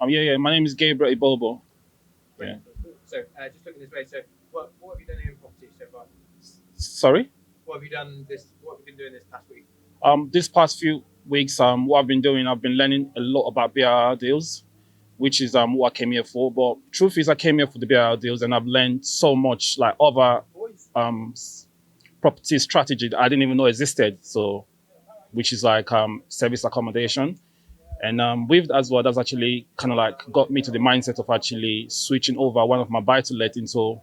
Yeah. My name is Gabra Ibobo. Great. Yeah. So, just looking this way. So, what have you done in property so far? Sorry. What have you done this? What have you been doing this past week? This past few weeks, what I've been doing, I've been learning a lot about BRR deals, which is what I came here for. But truth is, I came here for the BRR deals, and I've learned so much like other um property strategy that I didn't even know existed. So, which is like service accommodation. And with that as well, that's actually kind of like got me to the mindset of actually switching over one of my buy to let into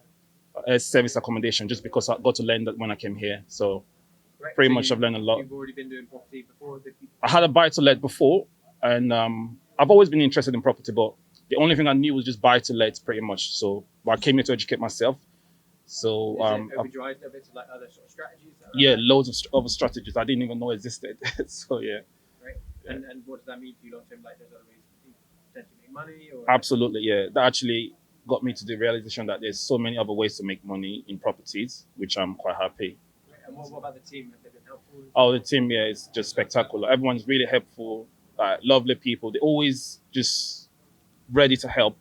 a service accommodation just because I got to learn that when I came here. So Right. pretty So much I've learned a lot. you've already been doing property before. I had a buy to let before, and I've always been interested in property, but the only thing I knew was just buy to let pretty much. So but I came here to educate myself. So Is it opened your eyes a little bit to like other sort of strategies that are out yeah, there? loads of other strategies I didn't even know existed. So yeah, Right. yeah, And what does that mean for you long term? Like, there's other ways to potentially make money, or like, absolutely, yeah. That actually got me to the realization that there's so many other ways to make money in properties, which I'm quite happy. right. And what about the team? Have they been helpful? Oh, the team here is just spectacular. Everyone's really helpful, lovely people. They're always just ready to help.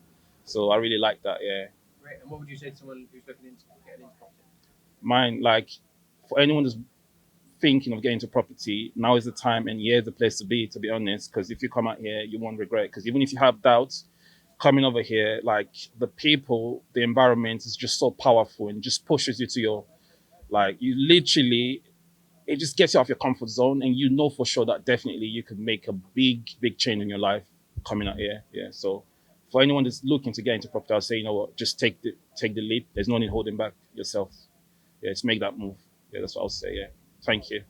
So I really like that. Yeah, Right. And what would you say to someone who's looking into getting into property? mine like for anyone that's thinking of getting into property, now is the time and here's the place to be. To be honest, because if you come out here, you won't regret. Because even if you have doubts, coming over here, like the people, the environment is just so powerful and just pushes you to your like you literally it just gets you off your comfort zone and you know for sure that definitely you could make a big change in your life coming out here. Yeah. So for anyone that's looking to get into property, I'll say, you know what, just take the leap. There's no need holding back yourself. Yeah, just make that move. Yeah, that's what I'll say. Yeah. Thank you.